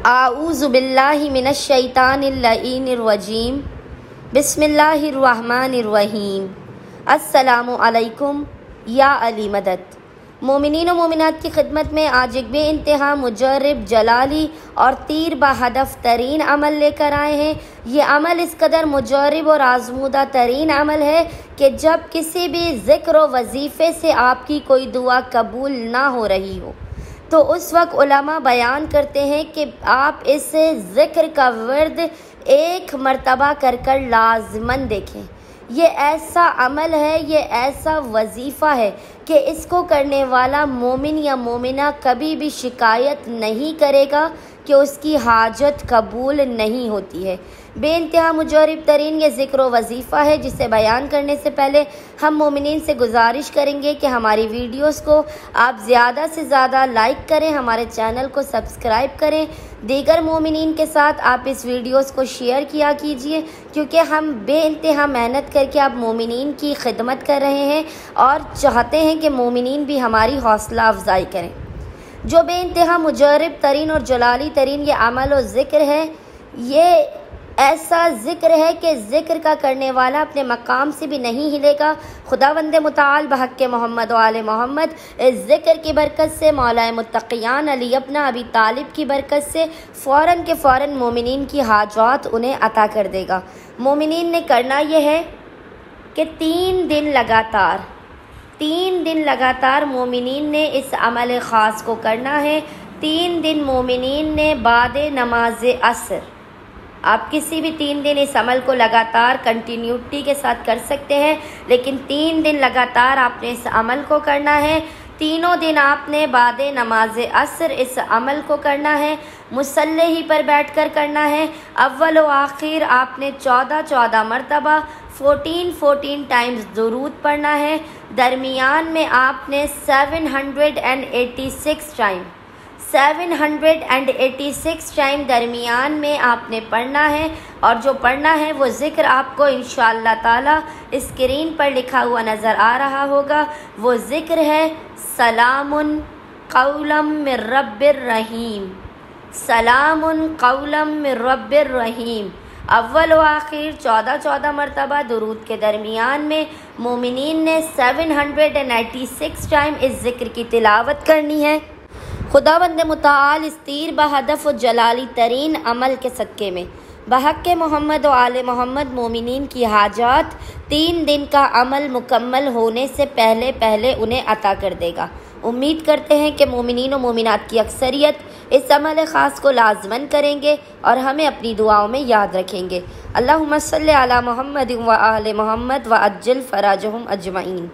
اعوذ باللہ من الشیطان اللعین الرجیم بسم اللہ الرحمن الرحیم السلام علیکم یا علی مدد۔ مومنین و مومنات کی خدمت میں آج ایک بے انتہا مجرب، جلالی اور تیر بہدف ترین عمل لے کر آئے ہیں۔ یہ عمل اس قدر مجرب اور آزمودہ ترین عمل ہے کہ جب کسی بھی ذکر و وظیفے سے آپ کی کوئی دعا قبول نہ ہو رہی ہو تو اس وقت علماء بیان کرتے ہیں کہ آپ اس ذکر کا ورد ایک مرتبہ کر لازماً دیکھیں۔ یہ ایسا عمل ہے، یہ ایسا وظیفہ ہے کہ اس کو کرنے والا مومن یا مومنہ کبھی بھی شکایت نہیں کرے گا کہ اس کی حاجت قبول نہیں ہوتی ہے۔ بے انتہا مجرب ترین یہ ذکر و وظیفہ ہے، جسے بیان کرنے سے پہلے ہم مومنین سے گزارش کریں گے کہ ہماری ویڈیوز کو آپ زیادہ سے زیادہ لائک کریں، ہمارے چینل کو سبسکرائب کریں، دیگر مومنین کے ساتھ آپ اس ویڈیوز کو شیئر کیا کیجئے، کیونکہ ہم بے انتہا محنت کر کے آپ مومنین کی خدمت کر رہے ہیں اور چاہتے ہیں کہ مومنین بھی ہماری حوصلہ افزائی کریں۔ جو بے انتہا مجرب ترین اور جلالی ترین یہ عمل و ذکر ہے، یہ ایسا ذکر ہے کہ ذکر کا کرنے والا اپنے مقام سے بھی نہیں ہلے گا۔ خداوند متعال بحق محمد و آل محمد اس ذکر کی برکت سے، مولا متقیان علی ابن ابی طالب کی برکت سے فوراً کے فوراً مومنین کی حاجات انہیں عطا کر دے گا۔ مومنین نے کرنا یہ ہے کہ 3 دن لگاتار مومنین نے اس عمل خاص کو کرنا ہے۔ 3 دن مومنین نے بعد نماز عصر، آپ کسی بھی 3 دن اس عمل کو لگاتار کنٹینیوٹی کے ساتھ کر سکتے ہیں، لیکن 3 دن لگاتار آپ نے اس عمل کو کرنا ہے۔ تینوں دن آپ نے بعد نماز عصر اس عمل کو کرنا ہے، مصلی ہی پر بیٹھ کر کرنا ہے۔ اول و آخر آپ نے 14 مرتبہ 14 ٹائمز درود پڑھنا ہے۔ درمیان میں آپ نے 786 ٹائم درمیان میں آپ نے پڑھنا ہے، اور جو پڑھنا ہے وہ ذکر آپ کو انشاءاللہ تعالی اسکرین پر لکھا ہوا نظر آ رہا ہوگا۔ وہ ذکر ہے سلام قولا من رب الرحیم، سلام قولا من رب الرحیم۔ اول و آخر 14 مرتبہ درود کے درمیان میں مومنین نے 786 ٹائم اس ذکر کی تلاوت کرنی ہے۔ خداوند متعال اس تیر بہدف و جلالی ترین عمل کے صدقے میں بحق محمد و آل محمد مومنین کی حاجات 3 دن کا عمل مکمل ہونے سے پہلے انہیں عطا کر دے گا۔ امید کرتے ہیں کہ مومنین و مومنات کی اکثریت اس عمل خاص کو لازماً کریں گے اور ہمیں اپنی دعاؤں میں یاد رکھیں گے۔ اللہم صلی علی محمد و آل محمد و عجل فراجہم اجمعین۔